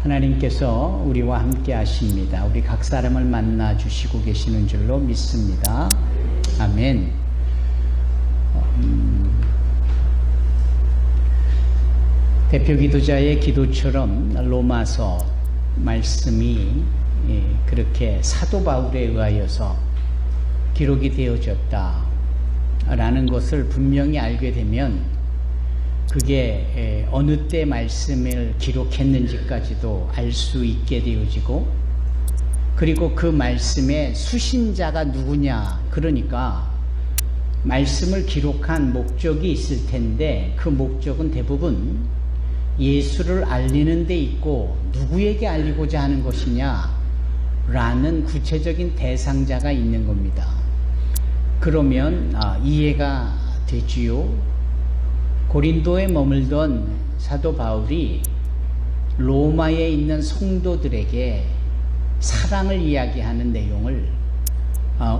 하나님께서 우리와 함께 하십니다. 우리 각 사람을 만나 주시고 계시는 줄로 믿습니다. 아멘. 대표 기도자의 기도처럼 로마서 말씀이 그렇게 사도 바울에 의하여서 기록이 되어졌다라는 것을 분명히 알게 되면 그게 어느 때 말씀을 기록했는지까지도 알 수 있게 되어지고, 그리고 그 말씀의 수신자가 누구냐, 그러니까 말씀을 기록한 목적이 있을 텐데 그 목적은 대부분 예수를 알리는 데 있고 누구에게 알리고자 하는 것이냐 라는 구체적인 대상자가 있는 겁니다. 그러면 이해가 되지요. 고린도에 머물던 사도 바울이 로마에 있는 성도들에게 사랑을 이야기하는 내용을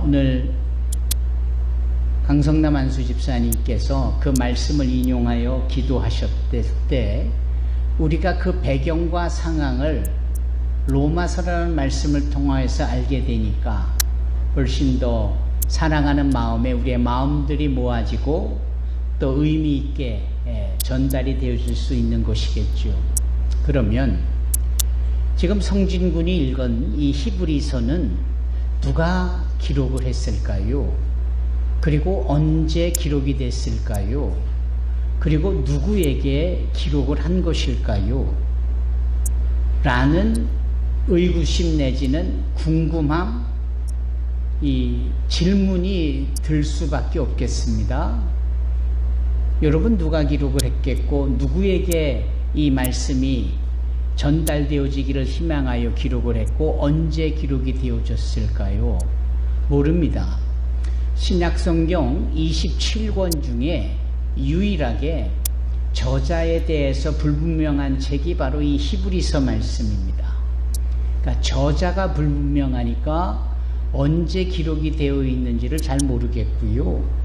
오늘 강성남 안수 집사님께서 그 말씀을 인용하여 기도하셨을 때 우리가 그 배경과 상황을 로마서라는 말씀을 통하여서 알게 되니까 훨씬 더 사랑하는 마음에 우리의 마음들이 모아지고 또 의미 있게 전달이 되어질 수 있는 것이겠죠. 그러면 지금 성진군이 읽은 이 히브리서는 누가 기록을 했을까요? 그리고 언제 기록이 됐을까요? 그리고 누구에게 기록을 한 것일까요? 라는 의구심 내지는 궁금함, 이 질문이 들 수밖에 없겠습니다. 여러분, 누가 기록을 했겠고 누구에게 이 말씀이 전달되어지기를 희망하여 기록을 했고 언제 기록이 되어졌을까요? 모릅니다. 신약성경 27권 중에 유일하게 저자에 대해서 불분명한 책이 바로 이 히브리서 말씀입니다. 그러니까 저자가 불분명하니까 언제 기록이 되어 있는지를 잘 모르겠고요.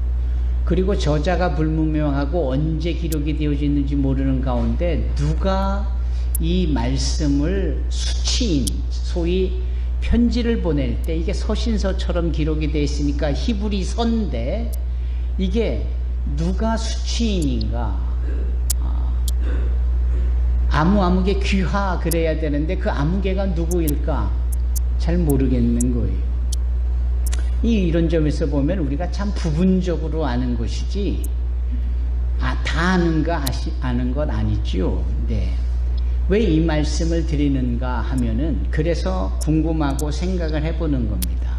그리고 저자가 불분명하고 언제 기록이 되어지는지 모르는 가운데 누가 이 말씀을 수치인, 소위 편지를 보낼 때 이게 서신서처럼 기록이 되어 있으니까 히브리서인데 이게 누가 수치인인가, 아무개 귀하 그래야 되는데 그 아무개가 누구일까 잘 모르겠는 거예요. 이런 점에서 보면 우리가 참 부분적으로 아는 것이지 다 아는 것 아니죠. 네. 왜 이 말씀을 드리는가 하면은 그래서 궁금하고 생각을 해보는 겁니다.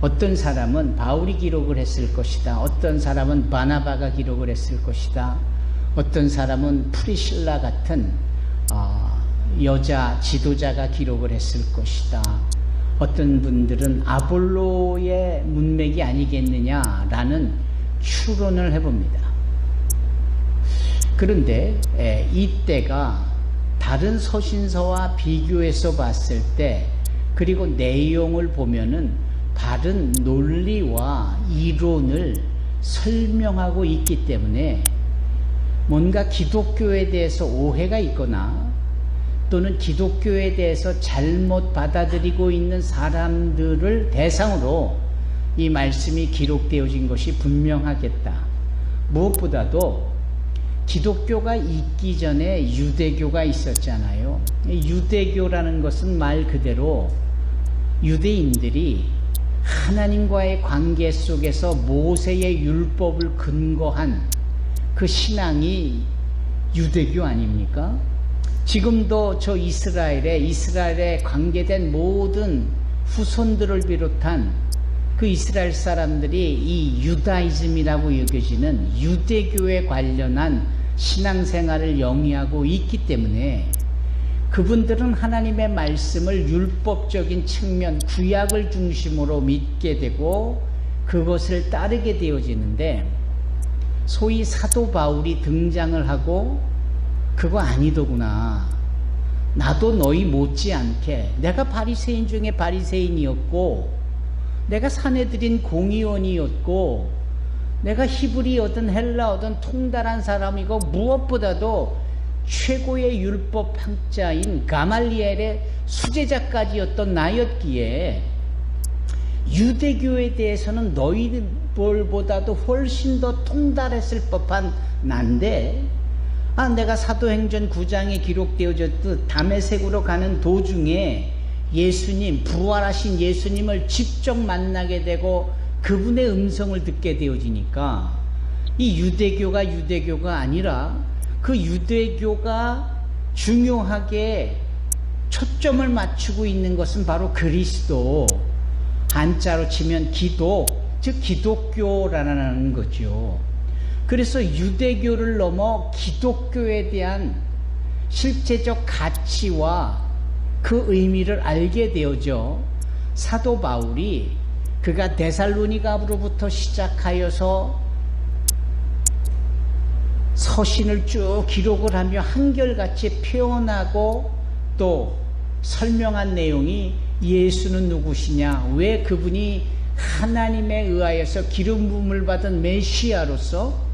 어떤 사람은 바울이 기록을 했을 것이다. 어떤 사람은 바나바가 기록을 했을 것이다. 어떤 사람은 프리실라 같은 여자 지도자가 기록을 했을 것이다. 어떤 분들은 아볼로의 문맥이 아니겠느냐라는 추론을 해봅니다. 그런데 이때가 다른 서신서와 비교해서 봤을 때 그리고 내용을 보면은 바른 논리와 이론을 설명하고 있기 때문에 뭔가 기독교에 대해서 오해가 있거나 또는 기독교에 대해서 잘못 받아들이고 있는 사람들을 대상으로 이 말씀이 기록되어진 것이 분명하겠다. 무엇보다도 기독교가 있기 전에 유대교가 있었잖아요. 유대교라는 것은 말 그대로 유대인들이 하나님과의 관계 속에서 모세의 율법을 근거한 그 신앙이 유대교 아닙니까? 지금도 저 이스라엘에 관계된 모든 후손들을 비롯한 그 이스라엘 사람들이 이 유다이즘이라고 여겨지는 유대교에 관련한 신앙생활을 영위하고 있기 때문에 그분들은 하나님의 말씀을 율법적인 측면, 구약을 중심으로 믿게 되고 그것을 따르게 되어지는데 소위 사도 바울이 등장을 하고 그거 아니더구나. 나도 너희 못지않게 내가 바리새인 중에 바리새인이었고 내가 사내들인 공의원이었고 내가 히브리어든 헬라어든 통달한 사람이고 무엇보다도 최고의 율법학자인 가말리엘의 수제자까지였던 나였기에 유대교에 대해서는 너희들보다도 훨씬 더 통달했을 법한 난데, 내가 사도행전 9장에 기록되어졌듯 다메섹으로 가는 도중에 예수님, 부활하신 예수님을 직접 만나게 되고 그분의 음성을 듣게 되어지니까 이 유대교가 아니라 그 유대교가 중요하게 초점을 맞추고 있는 것은 바로 그리스도, 한자로 치면 기도, 즉 기독교라는 거죠. 그래서 유대교를 넘어 기독교에 대한 실제적 가치와 그 의미를 알게 되어져 사도 바울이 그가 데살로니가로부터 시작하여서 서신을 쭉 기록을 하며 한결같이 표현하고 또 설명한 내용이 예수는 누구시냐, 왜 그분이 하나님에 의하여서 기름 부음을 받은 메시아로서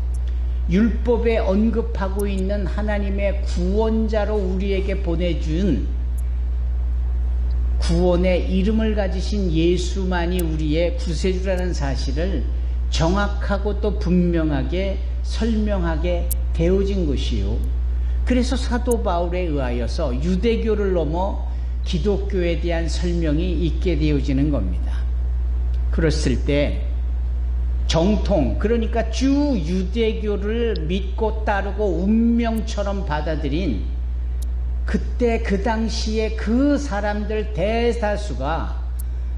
율법에 언급하고 있는 하나님의 구원자로 우리에게 보내준 구원의 이름을 가지신 예수만이 우리의 구세주라는 사실을 정확하고 또 분명하게 설명하게 되어진 것이요. 그래서 사도 바울에 의하여서 유대교를 넘어 기독교에 대한 설명이 있게 되어지는 겁니다. 그랬을 때 정통, 그러니까 주 유대교를 믿고 따르고 운명처럼 받아들인 그때 그 당시에 그 사람들 대다수가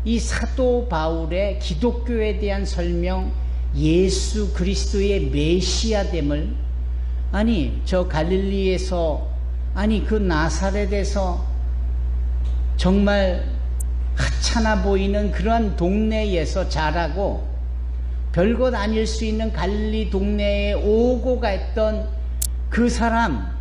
이 사도 바울의 기독교에 대한 설명, 예수 그리스도의 메시아됨을, 저 갈릴리에서, 그 나사렛에서 정말 하찮아 보이는 그러한 동네에서 자라고 별것 아닐 수 있는 갈릴리 동네에 오고 갔던 그 사람,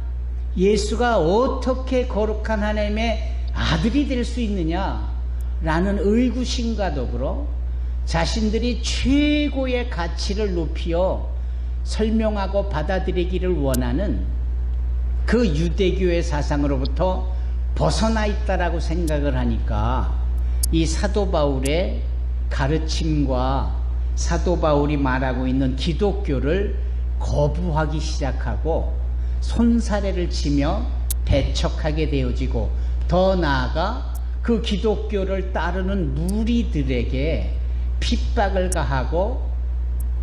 예수가 어떻게 거룩한 하나님의 아들이 될 수 있느냐라는 의구심과 더불어 자신들이 최고의 가치를 높여 설명하고 받아들이기를 원하는 그 유대교의 사상으로부터 벗어나 있다라고 생각을 하니까 이 사도 바울의 가르침과 사도 바울이 말하고 있는 기독교를 거부하기 시작하고 손사래를 치며 배척하게 되어지고, 더 나아가 그 기독교를 따르는 무리들에게 핍박을 가하고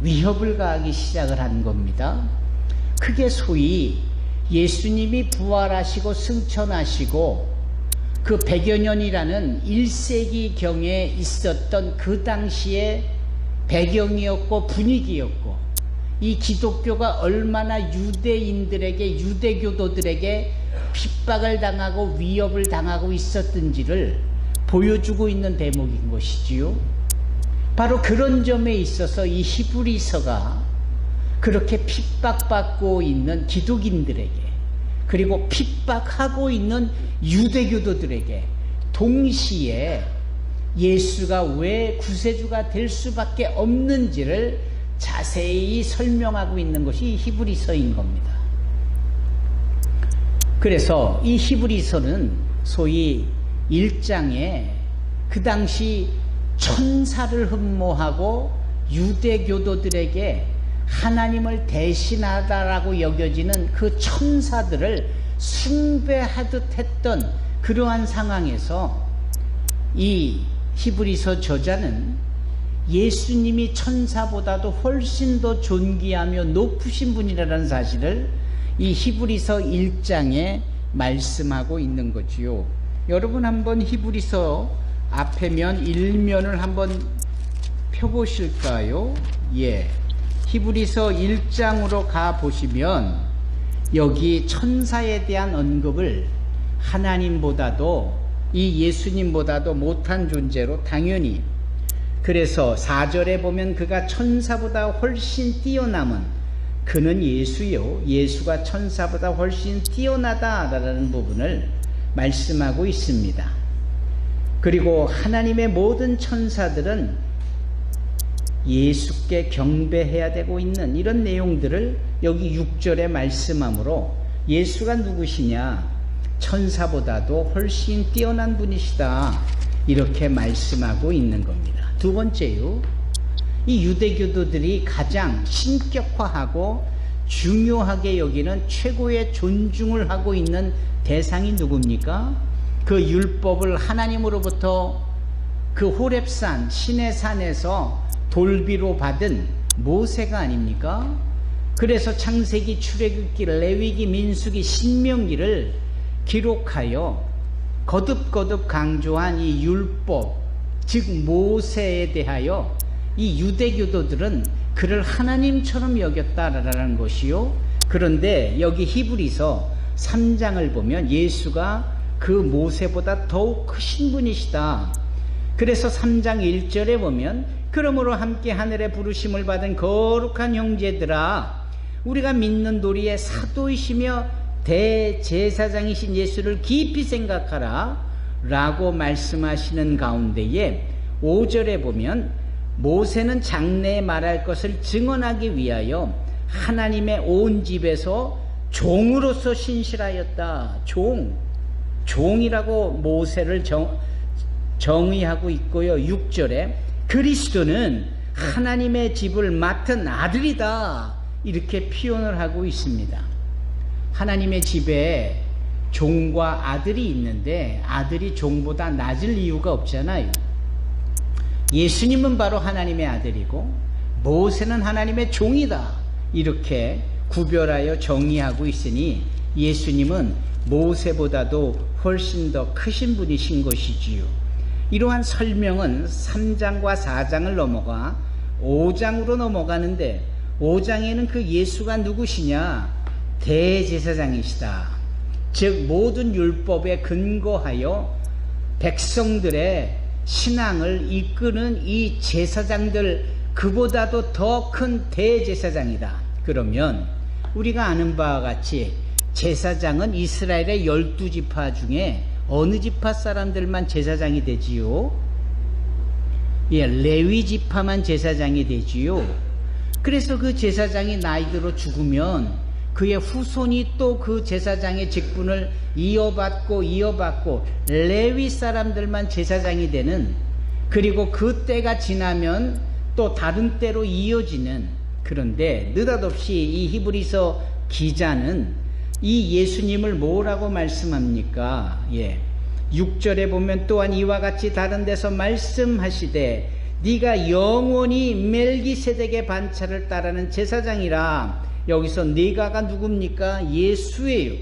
위협을 가하기 시작을 한 겁니다. 그게 소위 예수님이 부활하시고 승천하시고 그 100여 년이라는 1세기경에 있었던 그 당시의 배경이었고 분위기였고, 이 기독교가 얼마나 유대인들에게, 유대교도들에게 핍박을 당하고 위협을 당하고 있었던지를 보여주고 있는 대목인 것이지요. 바로 그런 점에 있어서 이 히브리서가 그렇게 핍박받고 있는 기독인들에게, 그리고 핍박하고 있는 유대교도들에게 동시에 예수가 왜 구세주가 될 수밖에 없는지를 자세히 설명하고 있는 것이 히브리서인 겁니다. 그래서 이 히브리서는 소위 1장에 그 당시 천사를 흠모하고 유대교도들에게 하나님을 대신하다라고 여겨지는 그 천사들을 숭배하듯 했던 그러한 상황에서 이 히브리서 저자는 예수님이 천사보다도 훨씬 더 존귀하며 높으신 분이라는 사실을 이 히브리서 1장에 말씀하고 있는 거지요. 여러분 한번 히브리서 앞에면 1면을 한번 펴보실까요? 히브리서 1장으로 가보시면 여기 천사에 대한 언급을 하나님보다도 이 예수님보다도 못한 존재로 당연히, 그래서 4절에 보면 그가 천사보다 훨씬 뛰어남은 그는 예수요, 예수가 천사보다 훨씬 뛰어나다라는 부분을 말씀하고 있습니다. 그리고 하나님의 모든 천사들은 예수께 경배해야 되고 있는 이런 내용들을 여기 6절에 말씀하므로 예수가 누구시냐? 천사보다도 훨씬 뛰어난 분이시다. 이렇게 말씀하고 있는 겁니다. 두 번째요. 이 유대교도들이 가장 신격화하고 중요하게 여기는 최고의 존중을 하고 있는 대상이 누굽니까? 그 율법을 하나님으로부터 그 호렙산 신의 산에서 돌비로 받은 모세가 아닙니까? 그래서 창세기, 출애굽기, 레위기, 민수기, 신명기를 기록하여 거듭거듭 강조한 이 율법, 즉 모세에 대하여 이 유대교도들은 그를 하나님처럼 여겼다라는 것이요. 그런데 여기 히브리서 3장을 보면 예수가 그 모세보다 더욱 크신 분이시다. 그래서 3장 1절에 보면 그러므로 함께 하늘에 부르심을 받은 거룩한 형제들아, 우리가 믿는 도리의 사도이시며 대제사장이신 예수를 깊이 생각하라 라고 말씀하시는 가운데에 5절에 보면 모세는 장래에 말할 것을 증언하기 위하여 하나님의 온 집에서 종으로서 신실하였다. 종이라고 모세를 정의하고 있고요. 6절에 그리스도는 하나님의 집을 맡은 아들이다. 이렇게 표현을 하고 있습니다. 하나님의 집에 종과 아들이 있는데 아들이 종보다 낮을 이유가 없잖아요. 예수님은 바로 하나님의 아들이고 모세는 하나님의 종이다. 이렇게 구별하여 정의하고 있으니 예수님은 모세보다도 훨씬 더 크신 분이신 것이지요. 이러한 설명은 3장과 4장을 넘어가 5장으로 넘어가는데 5장에는 그 예수가 누구시냐? 대제사장이시다. 즉 모든 율법에 근거하여 백성들의 신앙을 이끄는 이 제사장들, 그보다도 더 큰 대제사장이다. 그러면 우리가 아는 바와 같이 제사장은 이스라엘의 12지파 중에 어느 지파 사람들만 제사장이 되지요? 예, 레위 지파만 제사장이 되지요. 그래서 그 제사장이 나이 들어 죽으면 그의 후손이 또 그 제사장의 직분을 이어받고 레위 사람들만 제사장이 되는, 그리고 그 때가 지나면 또 다른 때로 이어지는. 그런데 느닷없이 이 히브리서 기자는 이 예수님을 뭐라고 말씀합니까? 6절에 보면 또한 이와 같이 다른 데서 말씀하시되 네가 영원히 멜기세덱의 반차를 따르는 제사장이라. 여기서 네가가 누굽니까? 예수예요.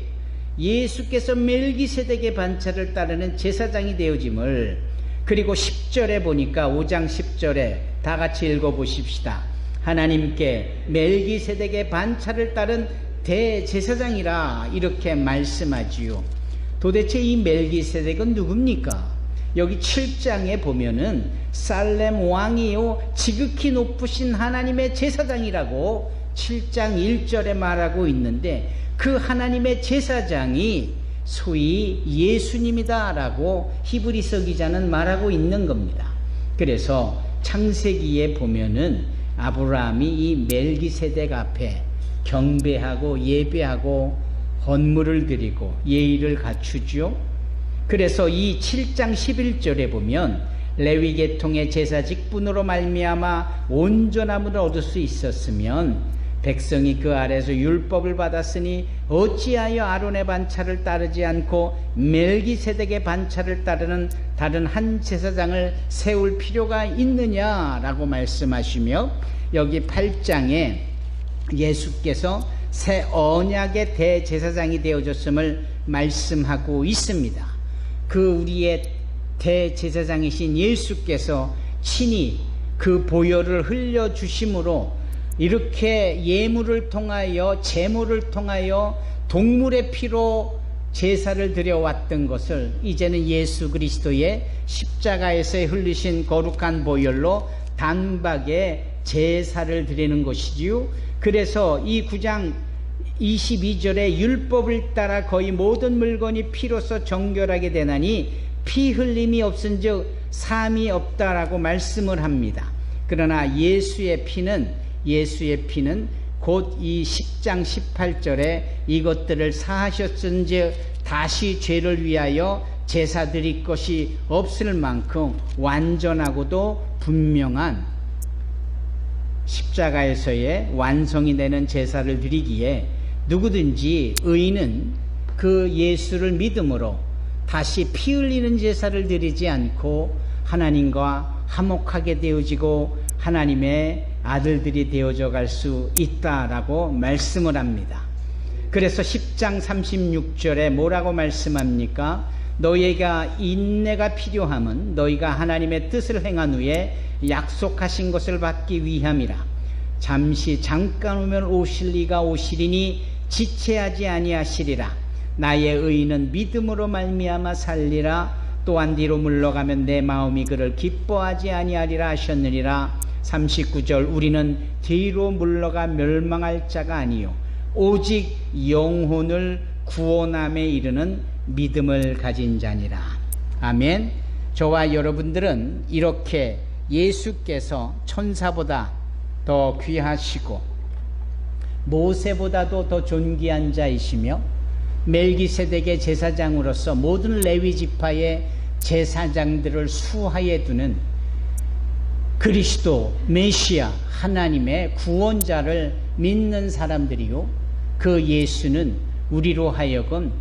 예수께서 멜기세덱의 반차를 따르는 제사장이 되어짐을. 그리고 10절에 보니까 5장 10절에 다 같이 읽어보십시다. 하나님께 멜기세덱의 반차를 따른 대제사장이라 이렇게 말씀하지요. 도대체 이 멜기세덱은 누굽니까? 여기 7장에 보면은 살렘 왕이요 지극히 높으신 하나님의 제사장이라고 7장 1절에 말하고 있는데, 그 하나님의 제사장이 소위 예수님이다 라고 히브리서 기자는 말하고 있는 겁니다. 그래서 창세기에 보면은 아브라함이 이 멜기세덱 앞에 경배하고 예배하고 헌물을 드리고 예의를 갖추죠. 그래서 이 7장 11절에 보면 레위 계통의 제사 직분으로 말미암아 온전함을 얻을 수 있었으면 백성이 그 아래서 율법을 받았으니 어찌하여 아론의 반차를 따르지 않고 멜기세덱의 반차를 따르는 다른 한 제사장을 세울 필요가 있느냐라고 말씀하시며, 여기 8장에 예수께서 새 언약의 대제사장이 되어졌음을 말씀하고 있습니다. 그 우리의 대제사장이신 예수께서 친히 그 보혈을 흘려주심으로 이렇게 예물을 통하여 제물을 통하여 동물의 피로 제사를 드려왔던 것을 이제는 예수 그리스도의 십자가에서 흘리신 거룩한 보혈로 단박에 제사를 드리는 것이지요. 그래서 이 9장 22절에 율법을 따라 거의 모든 물건이 피로서 정결하게 되나니 피 흘림이 없은즉 삶이 없다라고 말씀을 합니다. 그러나 예수의 피는 곧 이 10장 18절에 이것들을 사하셨은즉 다시 죄를 위하여 제사 드릴 것이 없을 만큼 완전하고도 분명한 십자가에서의 완성이 되는 제사를 드리기에 누구든지 의인은 그 예수를 믿음으로 다시 피 흘리는 제사를 드리지 않고 하나님과 화목하게 되어지고 하나님의 아들들이 되어져 갈 수 있다라고 말씀을 합니다. 그래서 10장 36절에 뭐라고 말씀합니까? 너희가 인내가 필요함은 너희가 하나님의 뜻을 행한 후에 약속하신 것을 받기 위함이라. 잠시 잠깐 오면 오실 이가 오시리니 지체하지 아니하시리라. 나의 의인은 믿음으로 말미암아 살리라. 또한 뒤로 물러가면 내 마음이 그를 기뻐하지 아니하리라 하셨느니라. 39절 우리는 뒤로 물러가 멸망할 자가 아니요 오직 영혼을 구원함에 이르는 믿음을 가진 자니라. 아멘. 저와 여러분들은 이렇게 예수께서 천사보다 더 귀하시고 모세보다도 더 존귀한 자이시며 멜기세덱의 제사장으로서 모든 레위 지파의 제사장들을 수하에 두는 그리스도 메시아 하나님의 구원자를 믿는 사람들이요, 그 예수는 우리로 하여금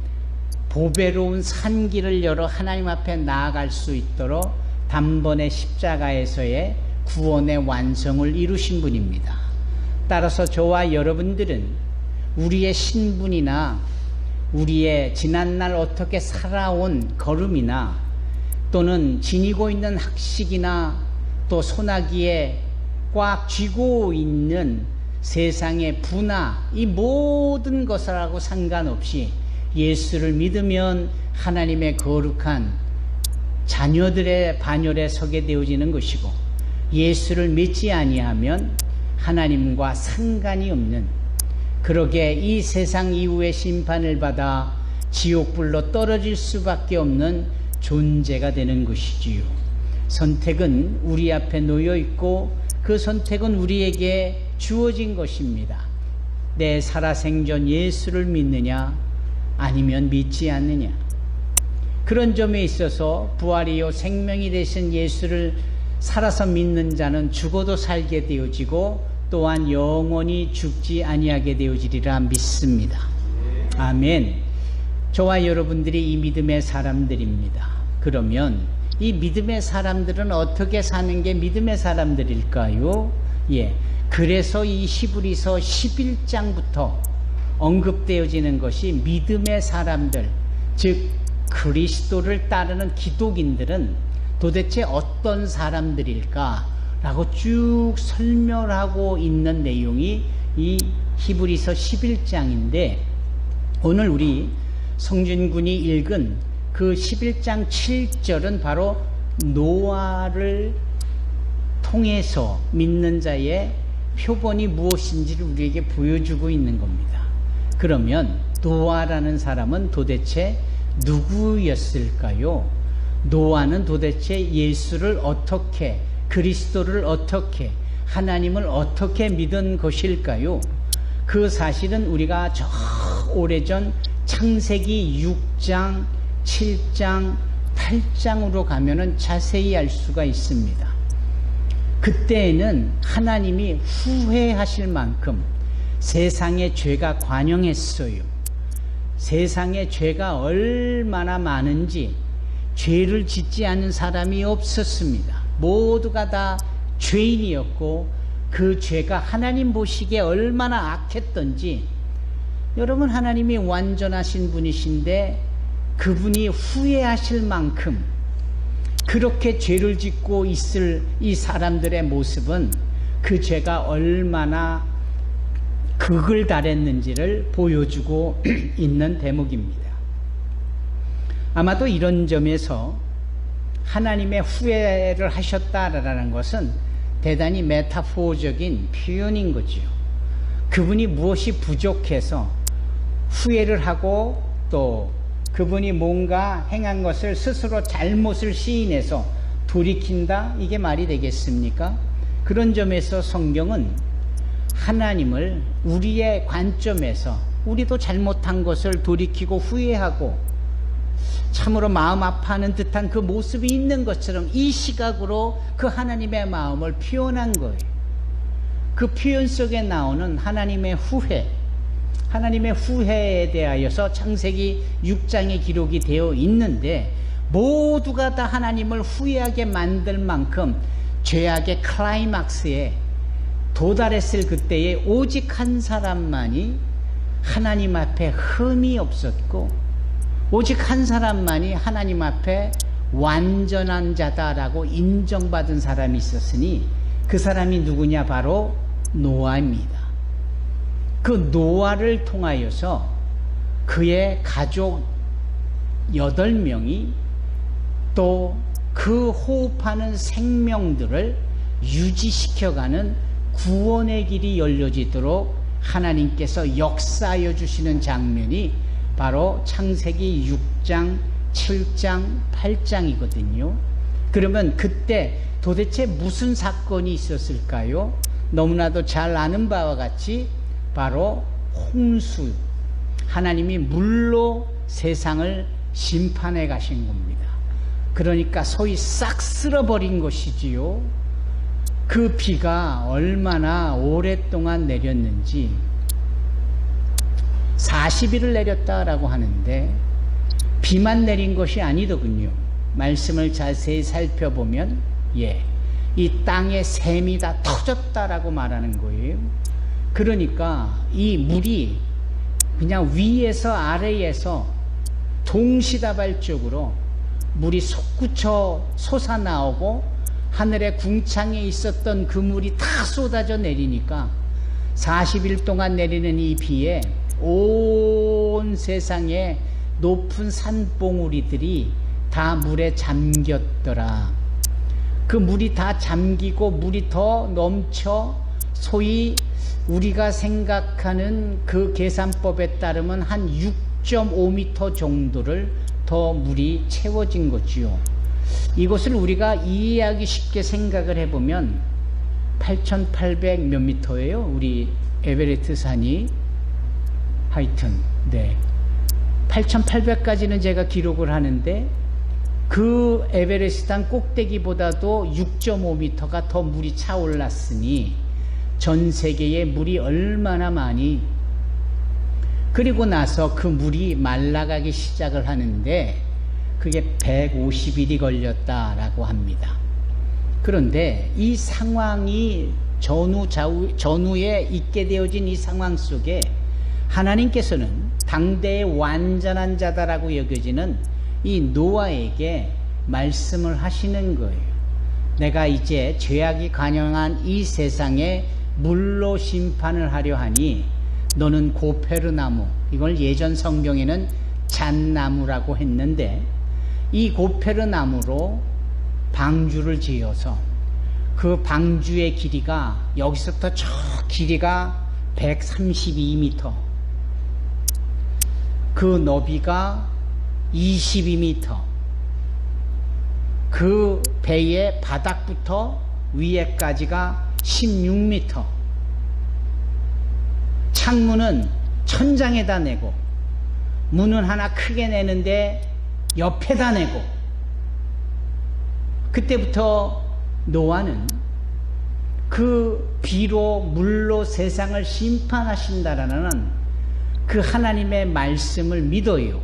보배로운 산길을 열어 하나님 앞에 나아갈 수 있도록 단번에 십자가에서의 구원의 완성을 이루신 분입니다. 따라서 저와 여러분들은 우리의 신분이나 우리의 지난날 어떻게 살아온 걸음이나 또는 지니고 있는 학식이나 또 소나기에 꽉 쥐고 있는 세상의 분화, 이 모든 것하고 상관없이 예수를 믿으면 하나님의 거룩한 자녀들의 반열에 서게 되어지는 것이고, 예수를 믿지 아니하면 하나님과 상관이 없는, 그러게 이 세상 이후의 심판을 받아 지옥불로 떨어질 수밖에 없는 존재가 되는 것이지요. 선택은 우리 앞에 놓여 있고 그 선택은 우리에게 주어진 것입니다. 내 살아생전 예수를 믿느냐 아니면 믿지 않느냐. 그런 점에 있어서 부활이요 생명이 되신 예수를 살아서 믿는 자는 죽어도 살게 되어지고 또한 영원히 죽지 아니하게 되어지리라 믿습니다. 아멘. 저와 여러분들이 이 믿음의 사람들입니다. 그러면 이 믿음의 사람들은 어떻게 사는 게 믿음의 사람들일까요? 그래서 이 히브리서 11장부터 언급되어지는 것이 믿음의 사람들, 즉 그리스도를 따르는 기독인들은 도대체 어떤 사람들일까라고 쭉 설명하고 있는 내용이 이 히브리서 11장인데, 오늘 우리 성준군이 읽은 그 11장 7절은 바로 노아를 통해서 믿는 자의 표본이 무엇인지를 우리에게 보여주고 있는 겁니다. 그러면 노아라는 사람은 도대체 누구였을까요? 노아는 도대체 예수를 어떻게, 그리스도를 어떻게, 하나님을 어떻게 믿은 것일까요? 그 사실은 우리가 저 오래전 창세기 6장, 7장, 8장으로 가면은 자세히 알 수가 있습니다. 그때에는 하나님이 후회하실 만큼 세상에 죄가 관영했어요. 세상에 죄가 얼마나 많은지 죄를 짓지 않은 사람이 없었습니다. 모두가 다 죄인이었고 그 죄가 하나님 보시기에 얼마나 악했던지, 여러분 하나님이 완전하신 분이신데 그분이 후회하실 만큼 그렇게 죄를 짓고 있을 이 사람들의 모습은 그 죄가 얼마나 극을 달했는지를 보여주고 있는 대목입니다. 아마도 이런 점에서 하나님의 후회를 하셨다라는 것은 대단히 메타포적인 표현인 거죠. 그분이 무엇이 부족해서 후회를 하고 또 그분이 뭔가 행한 것을 스스로 잘못을 시인해서 돌이킨다? 이게 말이 되겠습니까? 그런 점에서 성경은 하나님을 우리의 관점에서 우리도 잘못한 것을 돌이키고 후회하고 참으로 마음 아파하는 듯한 그 모습이 있는 것처럼 이 시각으로 그 하나님의 마음을 표현한 거예요. 그 표현 속에 나오는 하나님의 후회, 하나님의 후회에 대하여서 창세기 6장에 기록이 되어 있는데, 모두가 다 하나님을 후회하게 만들 만큼 죄악의 클라이막스에 도달했을 그때에 오직 한 사람만이 하나님 앞에 흠이 없었고, 오직 한 사람만이 하나님 앞에 완전한 자다라고 인정받은 사람이 있었으니 그 사람이 누구냐? 바로 노아입니다. 그 노아를 통하여서 그의 가족 8명이 또 그 호흡하는 생명들을 유지시켜가는 구원의 길이 열려지도록 하나님께서 역사하여 주시는 장면이 바로 창세기 6장, 7장, 8장이거든요. 그러면 그때 도대체 무슨 사건이 있었을까요? 너무나도 잘 아는 바와 같이 바로 홍수, 하나님이 물로 세상을 심판해 가신 겁니다. 그러니까 소위 싹 쓸어버린 것이지요. 그 비가 얼마나 오랫동안 내렸는지 40일을 내렸다라고 하는데 비만 내린 것이 아니더군요. 말씀을 자세히 살펴보면 이 땅의 샘이 다 터졌다라고 말하는 거예요. 그러니까 이 물이 그냥 위에서 아래에서 동시다발적으로 물이 솟구쳐 솟아나오고 하늘의 궁창에 있었던 그 물이 다 쏟아져 내리니까 40일 동안 내리는 이 비에 온 세상의 높은 산봉우리들이 다 물에 잠겼더라. 그 물이 다 잠기고 물이 더 넘쳐 소위 우리가 생각하는 그 계산법에 따르면 한 6.5m 정도를 더 물이 채워진 거지요. 이것을 우리가 이해하기 쉽게 생각을 해보면 8,800 몇 미터예요. 우리 에베레스트 산이. 하여튼 8,800까지는 제가 기록을 하는데 그 에베레스트 산 꼭대기보다도 6.5m가 더 물이 차올랐으니 전 세계에 물이 얼마나 많이, 그리고 나서 그 물이 말라가기 시작을 하는데 그게 150일이 걸렸다라고 합니다. 그런데 이 상황이 전후에 있게 되어진 이 상황 속에 하나님께서는 당대의 완전한 자다라고 여겨지는 이 노아에게 말씀을 하시는 거예요. 내가 이제 죄악이 관영한 이 세상에 물로 심판을 하려 하니 너는 고페르나무, 이걸 예전 성경에는 잣나무라고 했는데 이 고페르나무로 방주를 지어서 그 방주의 길이가 여기서부터 저 길이가 132m, 그 너비가 22m, 그 배의 바닥부터 위에까지가 16m, 창문은 천장에다 내고 문은 하나 크게 내는데 옆에다 내고, 그때부터 노아는 그 비로 물로 세상을 심판하신다라는 그 하나님의 말씀을 믿어요.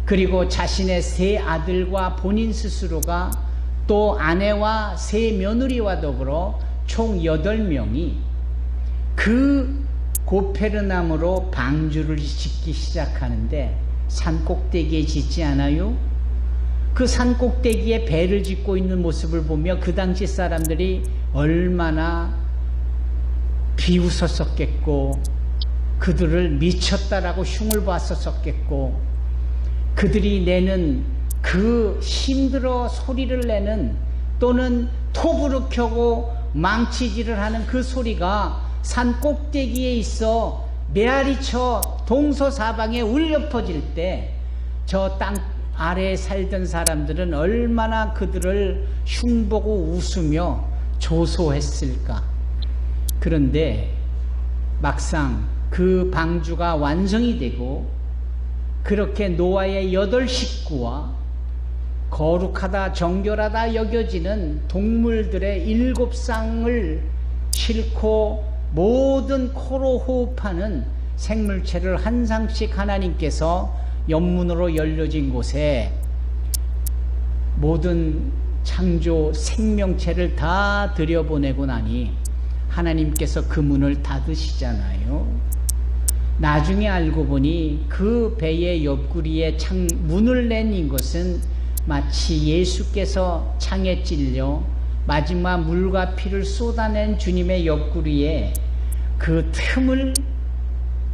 그리고 자신의 세 아들과 본인 스스로가 또 아내와 세 며느리와 더불어 총 8명이 그 고페르나무로 방주를 짓기 시작하는데 산 꼭대기에 짓지 않아요? 그 산 꼭대기에 배를 짓고 있는 모습을 보며 그 당시 사람들이 얼마나 비웃었었겠고 그들을 미쳤다라고 흉을 봤었었겠고, 그들이 내는 그 힘들어 소리를 내는 또는 톱으로 켜고 망치질을 하는 그 소리가 산 꼭대기에 있어 메아리쳐 동서사방에 울려 퍼질 때 저 땅 아래에 살던 사람들은 얼마나 그들을 흉보고 웃으며 조소했을까. 그런데 막상 그 방주가 완성이 되고 그렇게 노아의 8 식구와 거룩하다 정결하다 여겨지는 동물들의 7쌍을 싣고 모든 코로 호흡하는 생물체를 한 쌍씩 하나님께서 연문으로 열려진 곳에 모든 창조 생명체를 다 들여보내고 나니 하나님께서 그 문을 닫으시잖아요. 나중에 알고 보니 그 배의 옆구리에 문을 낸 이것은 마치 예수께서 창에 찔려 마지막 물과 피를 쏟아낸 주님의 옆구리에 그 틈을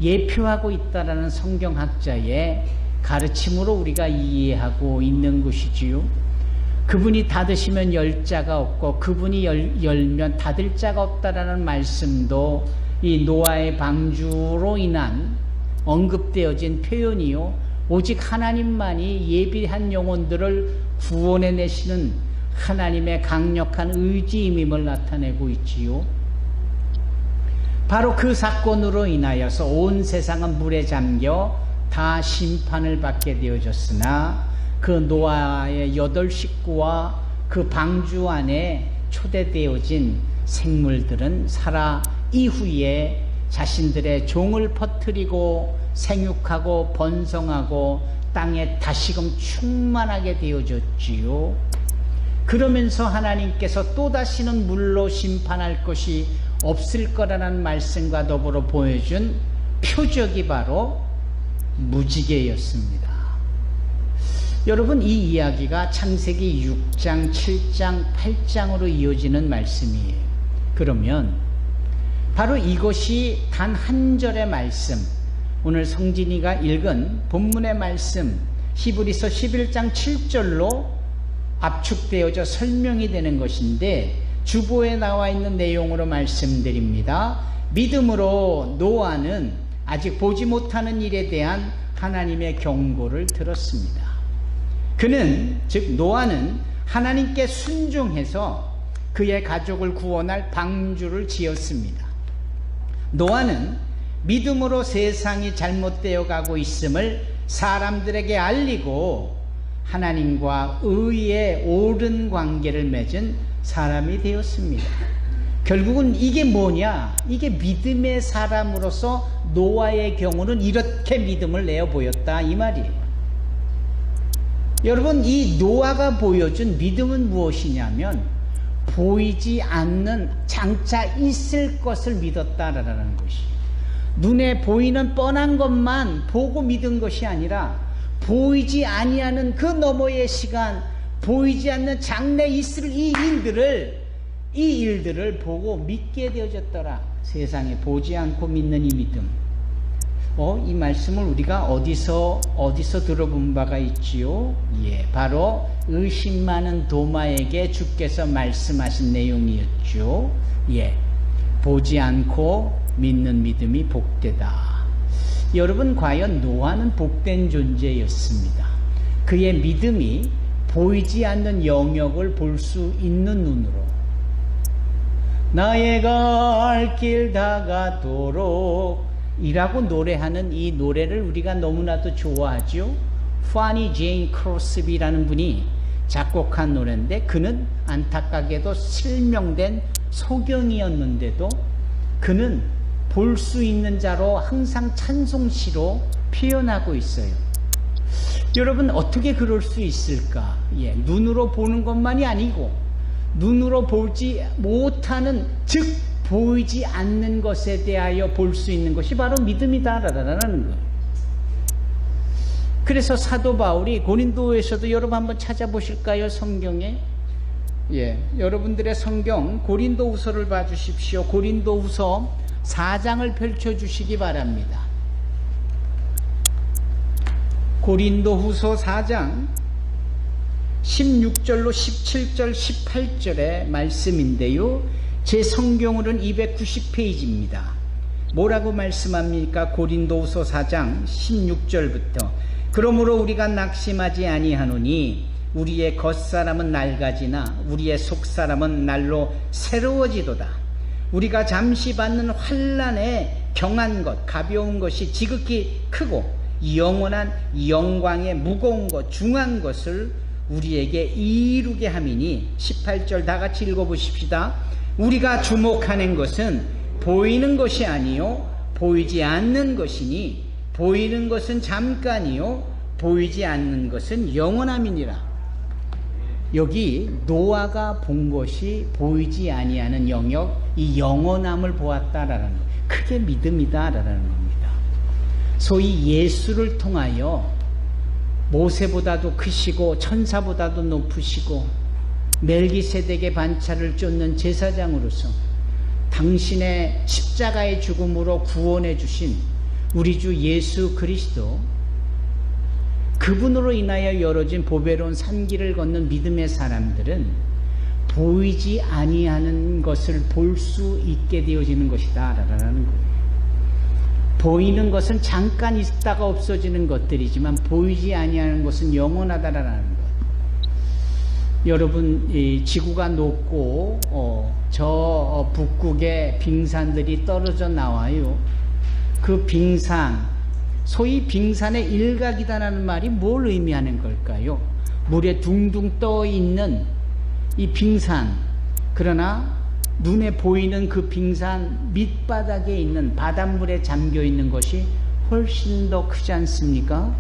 예표하고 있다라는 성경학자의 가르침으로 우리가 이해하고 있는 것이지요. 그분이 닫으시면 열 자가 없고 그분이 열면 닫을 자가 없다라는 말씀도 이 노아의 방주로 인한 언급되어진 표현이요, 오직 하나님만이 예비한 영혼들을 구원해내시는 하나님의 강력한 의지임임을 나타내고 있지요. 바로 그 사건으로 인하여서 온 세상은 물에 잠겨 다 심판을 받게 되어졌으나 그 노아의 8 식구와 그 방주 안에 초대되어진 생물들은 살아 이후에 자신들의 종을 퍼뜨리고 생육하고 번성하고 땅에 다시금 충만하게 되어졌지요. 그러면서 하나님께서 또다시는 물로 심판할 것이 없을 거라는 말씀과 더불어 보여준 표적이 바로 무지개였습니다. 여러분, 이 이야기가 창세기 6장, 7장, 8장으로 이어지는 말씀이에요. 그러면 바로 이것이 단 한 절의 말씀, 오늘 성진이가 읽은 본문의 말씀 히브리서 11장 7절로 압축되어져 설명이 되는 것인데, 주보에 나와 있는 내용으로 말씀드립니다. 믿음으로 노아는 아직 보지 못하는 일에 대한 하나님의 경고를 들었습니다. 그는, 즉 노아는 하나님께 순종해서 그의 가족을 구원할 방주를 지었습니다. 노아는 믿음으로 세상이 잘못되어 가고 있음을 사람들에게 알리고 하나님과 의의 옳은 관계를 맺은 사람이 되었습니다. 결국은 이게 뭐냐? 이게 믿음의 사람으로서 노아의 경우는 이렇게 믿음을 내어 보였다, 이 말이에요. 여러분, 이 노아가 보여준 믿음은 무엇이냐면 보이지 않는 장차 있을 것을 믿었다라는 것이에요. 눈에 보이는 뻔한 것만 보고 믿은 것이 아니라 보이지 아니하는 그 너머의 시간, 보이지 않는 장래 있을 이 일들을 보고 믿게 되어졌더라. 세상에 보지 않고 믿는 이 믿음. 이 말씀을 우리가 어디서 들어본 바가 있지요? 바로 의심 많은 도마에게 주께서 말씀하신 내용이었죠. 보지 않고 믿는 믿음이 복되다. 여러분, 과연 노아는 복된 존재였습니다. 그의 믿음이 보이지 않는 영역을 볼 수 있는 눈으로, 나의 갈 길 다가도록 이라고 노래하는 이 노래를 우리가 너무나도 좋아하죠. 파니 제인 크로스비라는 분이 작곡한 노래인데, 그는 안타깝게도 실명된 소경이었는데도 그는 볼 수 있는 자로 항상 찬송시로 표현하고 있어요. 여러분, 어떻게 그럴 수 있을까? 눈으로 보는 것만이 아니고 눈으로 보지 못하는, 즉 보이지 않는 것에 대하여 볼 수 있는 것이 바로 믿음이다라는 거예요. 그래서 사도 바울이 고린도에서도 여러분 한번 찾아보실까요? 성경에. 여러분들의 성경 고린도후서를 봐주십시오. 고린도후서 4장을 펼쳐주시기 바랍니다. 고린도후서 4장 16절로 17절 18절의 말씀인데요, 제 성경으로는 290페이지입니다. 뭐라고 말씀합니까? 고린도후서 4장 16절부터 그러므로 우리가 낙심하지 아니하노니 우리의 겉사람은 낡아지나 우리의 속사람은 날로 새로워지도다. 우리가 잠시 받는 환난에 경한 것, 가벼운 것이 지극히 크고 영원한 영광의 무거운 것, 중한 것을 우리에게 이루게 함이니 18절 다 같이 읽어보십시다. 우리가 주목하는 것은 보이는 것이 아니요 보이지 않는 것이니 보이는 것은 잠깐이요 보이지 않는 것은 영원함이니라. 여기 노아가 본 것이 보이지 아니하는 영역, 이 영원함을 보았다라는 것, 크게 믿음이다라는 겁니다. 소위 예수를 통하여 모세보다도 크시고 천사보다도 높으시고 멜기세덱의 반차를 쫓는 제사장으로서 당신의 십자가의 죽음으로 구원해 주신 우리 주 예수 그리스도, 그분으로 인하여 열어진 보배로운 산길을 걷는 믿음의 사람들은 보이지 아니하는 것을 볼 수 있게 되어지는 것이다 라는 거예요. 보이는 것은 잠깐 있다가 없어지는 것들이지만 보이지 아니하는 것은 영원하다라는 것. 여러분, 이 지구가 높고 저 북극에 빙산들이 떨어져 나와요. 그 빙산, 소위 빙산의 일각이다라는 말이 뭘 의미하는 걸까요? 물에 둥둥 떠 있는 이 빙산, 그러나 눈에 보이는 그 빙산 밑바닥에 있는 바닷물에 잠겨 있는 것이 훨씬 더 크지 않습니까?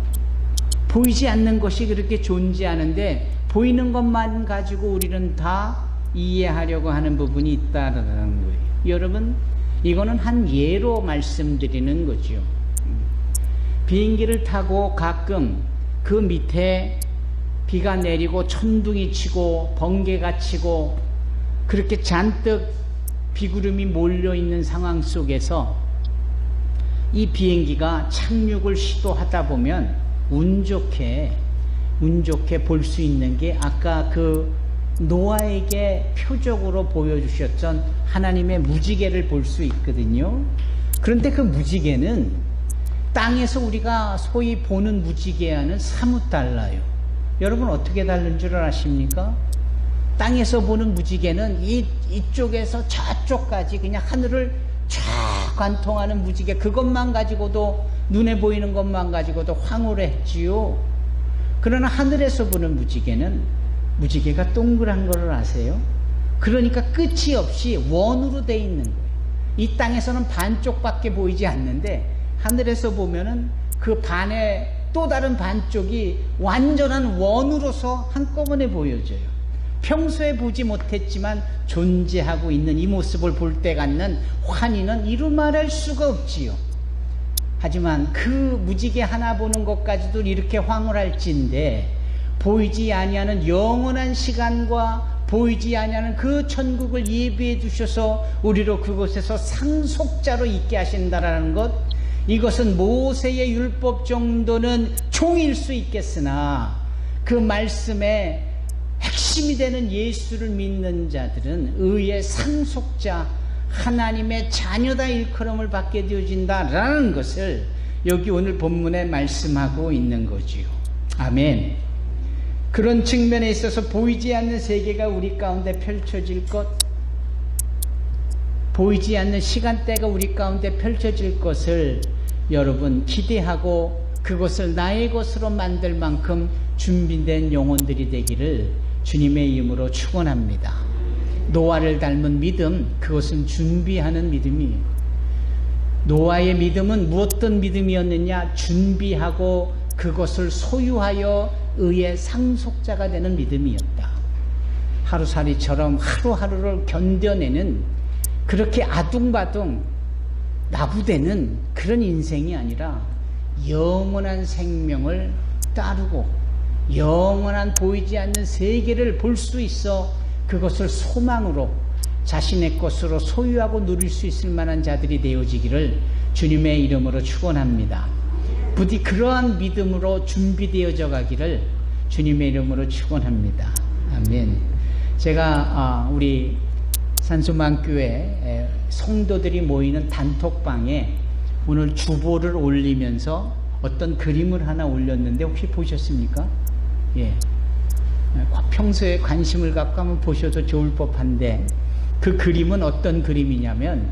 보이지 않는 것이 그렇게 존재하는데 보이는 것만 가지고 우리는 다 이해하려고 하는 부분이 있다라는 거예요. 여러분, 이거는 한 예로 말씀드리는 거죠. 비행기를 타고 가끔 그 밑에 비가 내리고 천둥이 치고 번개가 치고 그렇게 잔뜩 비구름이 몰려있는 상황 속에서 이 비행기가 착륙을 시도하다 보면 운 좋게 볼 수 있는 게 아까 그 노아에게 표적으로 보여주셨던 하나님의 무지개를 볼 수 있거든요. 그런데 그 무지개는 땅에서 우리가 소위 보는 무지개와는 사뭇 달라요. 여러분, 어떻게 다른 줄 아십니까? 땅에서 보는 무지개는 이쪽에서 저쪽까지 그냥 하늘을 쫙 관통하는 무지개, 그것만 가지고도, 눈에 보이는 것만 가지고도 황홀했지요. 그러나 하늘에서 보는 무지개는, 무지개가 동그란 거를 아세요? 그러니까 끝이 없이 원으로 돼 있는 거예요. 이 땅에서는 반쪽밖에 보이지 않는데 하늘에서 보면은 그 반의 또 다른 반쪽이 완전한 원으로서 한꺼번에 보여져요. 평소에 보지 못했지만 존재하고 있는 이 모습을 볼 때 갖는 환희는 이루 말할 수가 없지요. 하지만 그 무지개 하나 보는 것까지도 이렇게 황홀할진데 보이지 아니하는 영원한 시간과 보이지 아니하는 그 천국을 예비해 주셔서 우리로 그곳에서 상속자로 있게 하신다라는 것, 이것은 모세의 율법 정도는 종일 수 있겠으나 그 말씀의 핵심이 되는 예수를 믿는 자들은 의의 상속자, 하나님의 자녀다 일컬음을 받게 되어진다라는 것을 여기 오늘 본문에 말씀하고 있는 거지요. 아멘. 그런 측면에 있어서 보이지 않는 세계가 우리 가운데 펼쳐질 것, 보이지 않는 시간대가 우리 가운데 펼쳐질 것을 여러분 기대하고 그것을 나의 것으로 만들 만큼 준비된 영혼들이 되기를 주님의 이름으로 축원합니다. 노아를 닮은 믿음, 그것은 준비하는 믿음이에요. 노아의 믿음은 무엇던 믿음이었느냐? 준비하고 그것을 소유하여 의의 상속자가 되는 믿음이었다. 하루살이처럼 하루하루를 견뎌내는, 그렇게 아둥바둥 나부대는 그런 인생이 아니라 영원한 생명을 따르고 영원한 보이지 않는 세계를 볼 수 있어 그것을 소망으로 자신의 것으로 소유하고 누릴 수 있을 만한 자들이 되어지기를 주님의 이름으로 축원합니다. 부디 그러한 믿음으로 준비되어져 가기를 주님의 이름으로 축원합니다. 아멘. 제가 우리 산수만교회 성도들이 모이는 단톡방에 오늘 주보를 올리면서 어떤 그림을 하나 올렸는데 혹시 보셨습니까? 예. 평소에 관심을 갖고 한번 보셔도 좋을 법한데, 그 그림은 어떤 그림이냐면,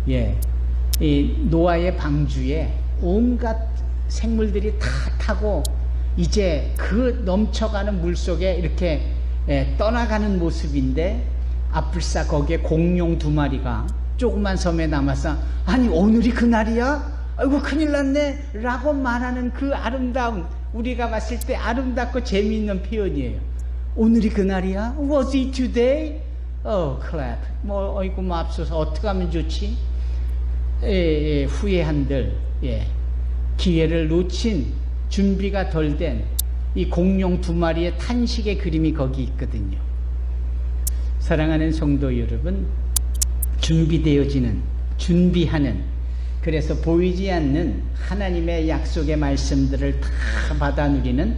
이 노아의 방주에 온갖 생물들이 다 타고 이제 그 넘쳐가는 물 속에 이렇게 떠나가는 모습인데, 아뿔싸 거기에 공룡 2마리가 조그만 섬에 남아서, 아니 오늘이 그날이야? 아이고 큰일 났네 라고 말하는 그 아름다운, 우리가 봤을 때 아름답고 재미있는 표현이에요. 오늘이 그날이야? Was it today? clap. 어이구 맙소사, 어떻게 하면 좋지? 후회한들, 기회를 놓친, 준비가 덜 된 이 공룡 2마리의 탄식의 그림이 거기 있거든요. 사랑하는 성도 여러분, 준비되어지는, 준비하는, 그래서 보이지 않는 하나님의 약속의 말씀들을 다 받아 누리는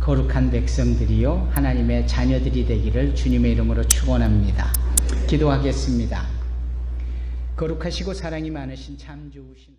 거룩한 백성들이요 하나님의 자녀들이 되기를 주님의 이름으로 축원합니다. 기도하겠습니다. 거룩하시고 사랑이 많으신 참 좋으신